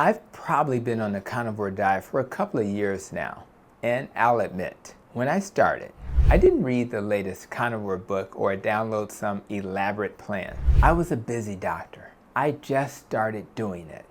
I've probably been on the carnivore diet for a couple of years now, and I'll admit, when I started, I didn't read the latest carnivore book or download some elaborate plan. I was a busy doctor. I just started doing it.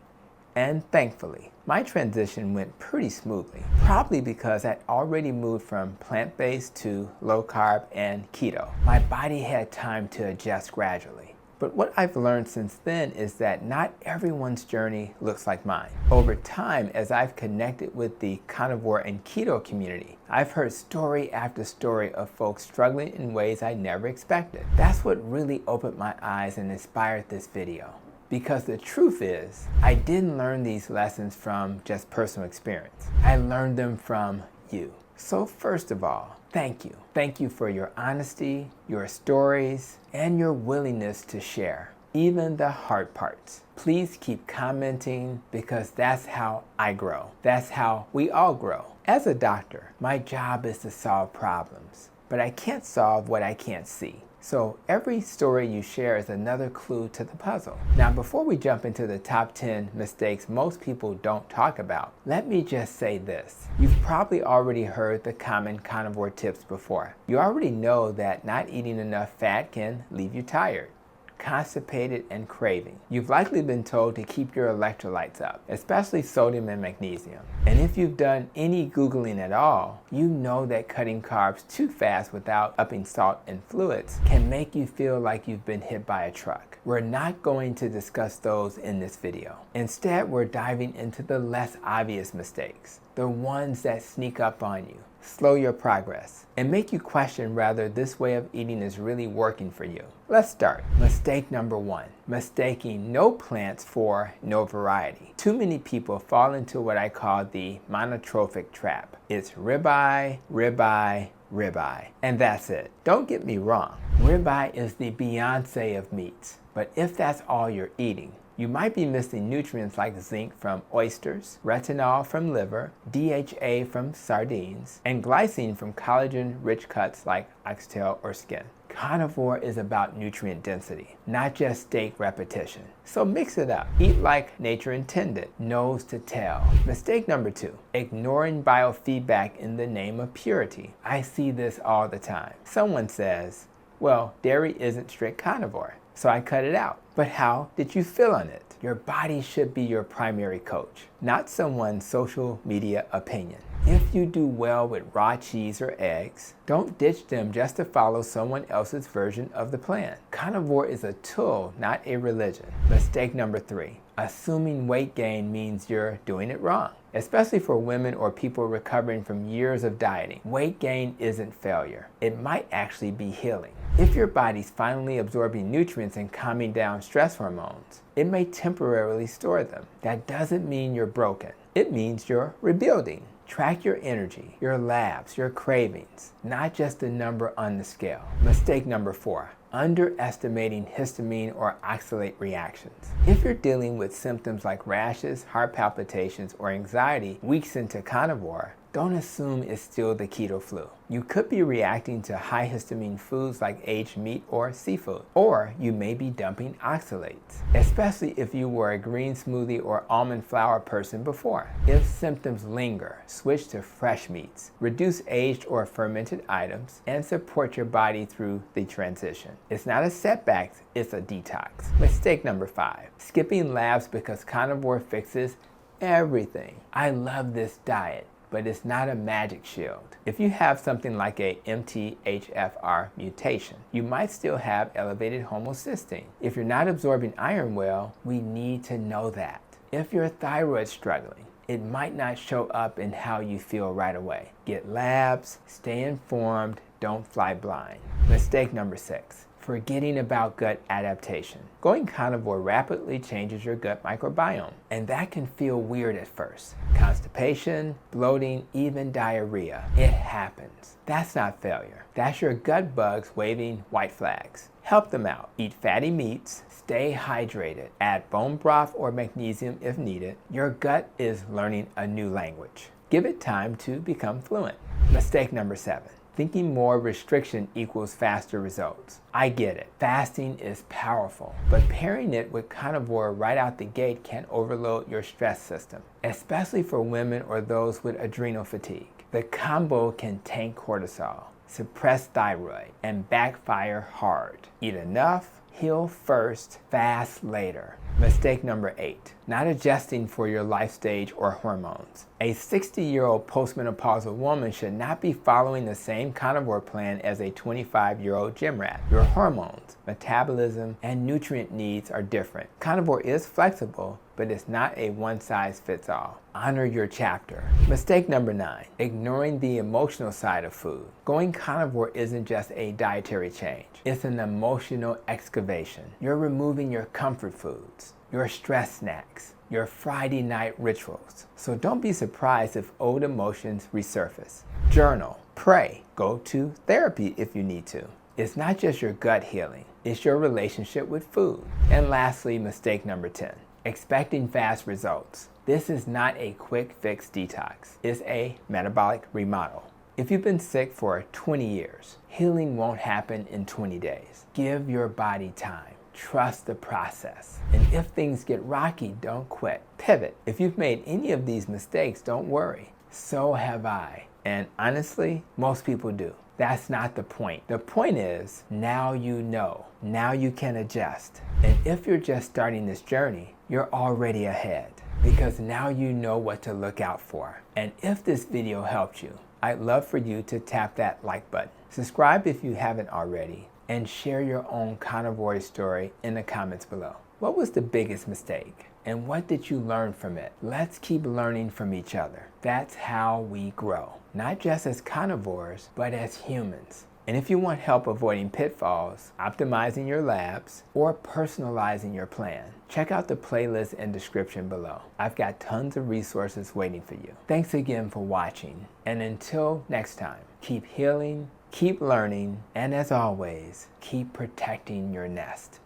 And thankfully, my transition went pretty smoothly, probably because I'd already moved from plant-based to low-carb and keto. My body had time to adjust gradually. But what I've learned since then is that not everyone's journey looks like mine. Over time, as I've connected with the carnivore and keto community, I've heard story after story of folks struggling in ways I never expected. That's what really opened my eyes and inspired this video. Because the truth is, I didn't learn these lessons from just personal experience. I learned them from you. So first of all, thank you. Thank you for your honesty, your stories, and your willingness to share, even the hard parts. Please keep commenting because that's how I grow. That's how we all grow. As a doctor, my job is to solve problems, but I can't solve what I can't see. So every story you share is another clue to the puzzle. Now, before we jump into the top 10 mistakes most people don't talk about, let me just say this. You've probably already heard the common carnivore tips before. You already know that not eating enough fat can leave you tired, constipated, and craving. You've likely been told to keep your electrolytes up, especially sodium and magnesium. And if you've done any Googling at all, you know that cutting carbs too fast without upping salt and fluids can make you feel like you've been hit by a truck. We're not going to discuss those in this video. Instead, we're diving into the less obvious mistakes, the ones that sneak up on you, slow your progress, and make you question whether this way of eating is really working for you. Let's start. Mistake number 1, mistaking no plants for no variety. Too many people fall into what I call the monotrophic trap. It's ribeye, ribeye, ribeye, and that's it. Don't get me wrong. Ribeye is the Beyonce of meats, but if that's all you're eating, you might be missing nutrients like zinc from oysters, retinol from liver, DHA from sardines, and glycine from collagen-rich cuts like oxtail or skin. Carnivore is about nutrient density, not just steak repetition. So mix it up. Eat like nature intended, nose to tail. Mistake number 2, ignoring biofeedback in the name of purity. I see this all the time. Someone says, well, dairy isn't strict carnivore, so I cut it out. But how did you feel on it? Your body should be your primary coach, not someone's social media opinion. If you do well with raw cheese or eggs, don't ditch them just to follow someone else's version of the plan. Carnivore is a tool, not a religion. Mistake number 3, assuming weight gain means you're doing it wrong. Especially for women or people recovering from years of dieting, weight gain isn't failure. It might actually be healing. If your body's finally absorbing nutrients and calming down stress hormones, it may temporarily store them. That doesn't mean you're broken. It means you're rebuilding. Track your energy, your labs, your cravings, not just the number on the scale. Mistake number 4, underestimating histamine or oxalate reactions. If you're dealing with symptoms like rashes, heart palpitations, or anxiety weeks into carnivore, don't assume it's still the keto flu. You could be reacting to high histamine foods like aged meat or seafood, or you may be dumping oxalates, especially if you were a green smoothie or almond flour person before. If symptoms linger, switch to fresh meats, reduce aged or fermented items, and support your body through the transition. It's not a setback, it's a detox. Mistake number 5, skipping labs because carnivore fixes everything. I love this diet, but it's not a magic shield. If you have something like a MTHFR mutation, you might still have elevated homocysteine. If you're not absorbing iron well, we need to know that. If your thyroid's struggling, it might not show up in how you feel right away. Get labs, stay informed, don't fly blind. Mistake number 6, forgetting about gut adaptation. Going carnivore rapidly changes your gut microbiome, and that can feel weird at first. Constipation, bloating, even diarrhea. It happens. That's not failure. That's your gut bugs waving white flags. Help them out. Eat fatty meats, stay hydrated, add bone broth or magnesium if needed. Your gut is learning a new language. Give it time to become fluent. Mistake number 7, Thinking more restriction equals faster results. I get it. Fasting is powerful, but pairing it with carnivore right out the gate can overload your stress system, especially for women or those with adrenal fatigue. The combo can tank cortisol, suppress thyroid, and backfire hard. Eat enough, heal first, fast later. Mistake number 8, not adjusting for your life stage or hormones. A 60-year-old postmenopausal woman should not be following the same carnivore plan as a 25-year-old gym rat. Your hormones, metabolism, and nutrient needs are different. Carnivore is flexible, but it's not a one-size-fits-all. Honor your chapter. Mistake number 9, ignoring the emotional side of food. Going carnivore isn't just a dietary change. It's an emotional excavation. You're removing your comfort foods, your stress snacks, your Friday night rituals. So don't be surprised if old emotions resurface. Journal, pray, go to therapy if you need to. It's not just your gut healing, it's your relationship with food. And lastly, mistake number 10, expecting fast results. This is not a quick fix detox. It's a metabolic remodel. If you've been sick for 20 years, healing won't happen in 20 days. Give your body time. Trust the process. And if things get rocky, don't quit. Pivot. If you've made any of these mistakes, don't worry. So have I. And honestly, most people do. That's not the point. The point is, now you know. Now you can adjust. And if you're just starting this journey, you're already ahead, because now you know what to look out for. And if this video helped you, I'd love for you to tap that like button. Subscribe if you haven't already, and share your own carnivore story in the comments below. What was the biggest mistake? And what did you learn from it? Let's keep learning from each other. That's how we grow, not just as carnivores, but as humans. And if you want help avoiding pitfalls, optimizing your labs, or personalizing your plan, check out the playlist and description below. I've got tons of resources waiting for you. Thanks again for watching, and until next time, keep healing, keep learning, and as always, keep protecting your nest.